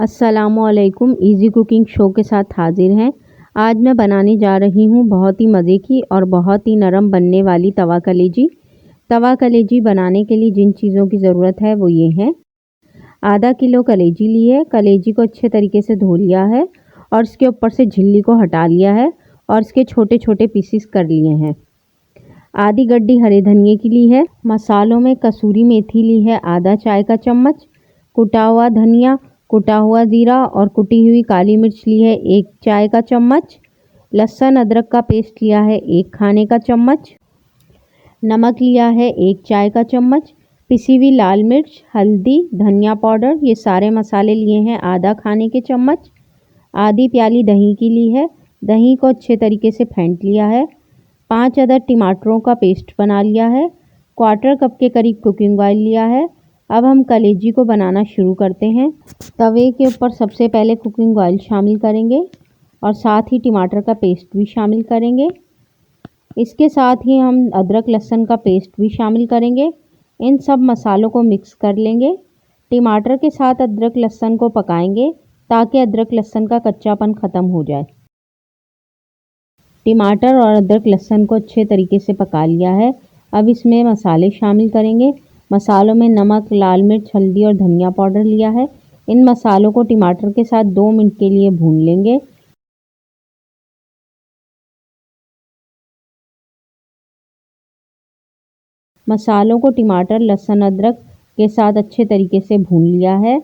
अस्सलामुअलैकुम easy cooking show के साथ हाजिर हैं। आज मैं बनाने जा रही हूँ बहुत ही मज़े की और बहुत ही नरम बनने वाली तवा कलेजी। तवा कलेजी बनाने के लिए जिन चीज़ों की ज़रूरत है वो ये हैं। आधा किलो कलेजी ली है। कलेजी को अच्छे तरीके से धो लिया है और इसके ऊपर से झिल्ली को हटा लिया है और इसके छोटे छोटे पीसीस कर लिए हैं। आधी गड्डी हरे धनिए की ली है। मसालों में कसूरी मेथी ली है आधा चाय का चम्मच, कुटा हुआ धनिया, कुटा हुआ ज़ीरा और कुटी हुई काली मिर्च ली है 1 चाय का चम्मच। लहसुन अदरक का पेस्ट लिया है 1 खाने का चम्मच। नमक लिया है 1 चाय का चम्मच। पिसी हुई लाल मिर्च, हल्दी, धनिया पाउडर, ये सारे मसाले लिए हैं आधा खाने के चम्मच। आधी प्याली दही की ली है। दही को अच्छे तरीके से फेंट लिया है। 5 अदद टमाटरों का पेस्ट बना लिया है। 1/4 कप के करीब कुकिंग ऑयल लिया है। अब हम कलेजी को बनाना शुरू करते हैं। तवे के ऊपर सबसे पहले कुकिंग ऑयल शामिल करेंगे और साथ ही टमाटर का पेस्ट भी शामिल करेंगे। इसके साथ ही हम अदरक लहसुन का पेस्ट भी शामिल करेंगे। इन सब मसालों को मिक्स कर लेंगे। टमाटर के साथ अदरक लहसुन को पकाएंगे ताकि अदरक लहसुन का कच्चापन ख़त्म हो जाए। टमाटर और अदरक लहसुन को अच्छे तरीके से पका लिया है। अब इसमें मसाले शामिल करेंगे। मसालों में नमक, लाल मिर्च, हल्दी और धनिया पाउडर लिया है। इन मसालों को टमाटर के साथ 2 मिनट के लिए भून लेंगे। मसालों को टमाटर, लहसुन, अदरक के साथ अच्छे तरीके से भून लिया है।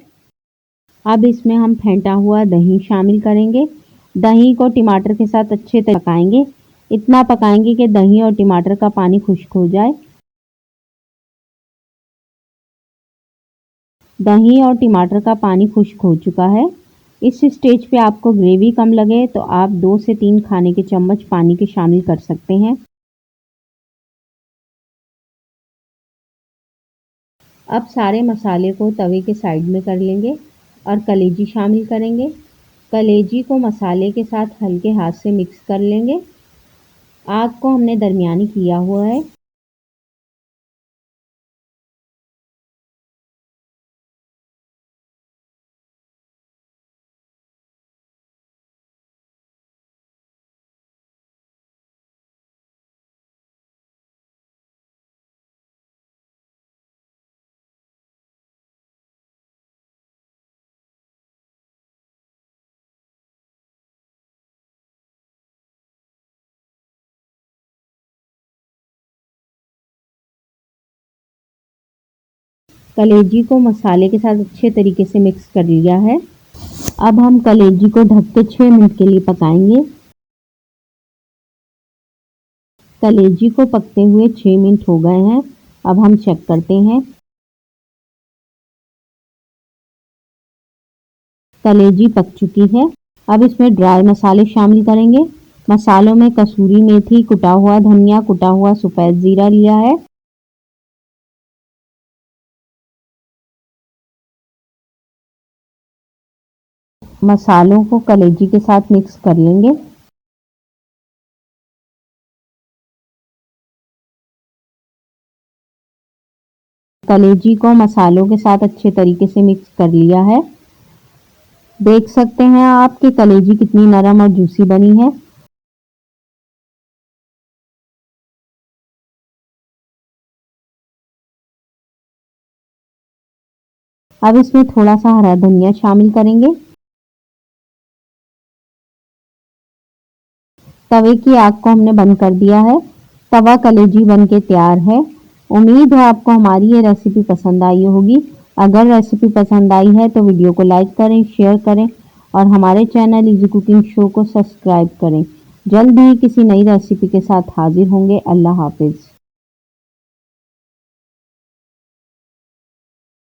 अब इसमें हम फेंटा हुआ दही शामिल करेंगे। दही को टमाटर के साथ अच्छे से पकाएंगे। इतना पकाएंगे कि दही और टमाटर का पानी खुश्क हो जाए। दही और टमाटर का पानी खुश्क हो चुका है। इस स्टेज पे आपको ग्रेवी कम लगे तो आप 2 से 3 खाने के चम्मच पानी के शामिल कर सकते हैं। अब सारे मसाले को तवे के साइड में कर लेंगे और कलेजी शामिल करेंगे। कलेजी को मसाले के साथ हल्के हाथ से मिक्स कर लेंगे। आग को हमने दरमियानी किया हुआ है। कलेजी को मसाले के साथ अच्छे तरीके से मिक्स कर लिया है। अब हम कलेजी को ढक के 6 मिनट के लिए पकाएंगे। कलेजी को पकते हुए 6 मिनट हो गए हैं। अब हम चेक करते हैं। कलेजी पक चुकी है। अब इसमें ड्राई मसाले शामिल करेंगे। मसालों में कसूरी मेथी, कुटा हुआ धनिया, कुटा हुआ सफ़ेद ज़ीरा लिया है। मसालों को कलेजी के साथ मिक्स कर लेंगे। कलेजी को मसालों के साथ अच्छे तरीके से मिक्स कर लिया है। देख सकते हैं आप कि कलेजी कितनी नरम और जूसी बनी है। अब इसमें थोड़ा सा हरा धनिया शामिल करेंगे। तवे की आग को हमने बंद कर दिया है। तवा कलेजी बनके तैयार है। उम्मीद है आपको हमारी ये रेसिपी पसंद आई होगी। अगर रेसिपी पसंद आई है तो वीडियो को लाइक करें, शेयर करें और हमारे चैनल इजी कुकिंग शो को सब्सक्राइब करें। जल्द ही किसी नई रेसिपी के साथ हाजिर होंगे। अल्लाह हाफिज़।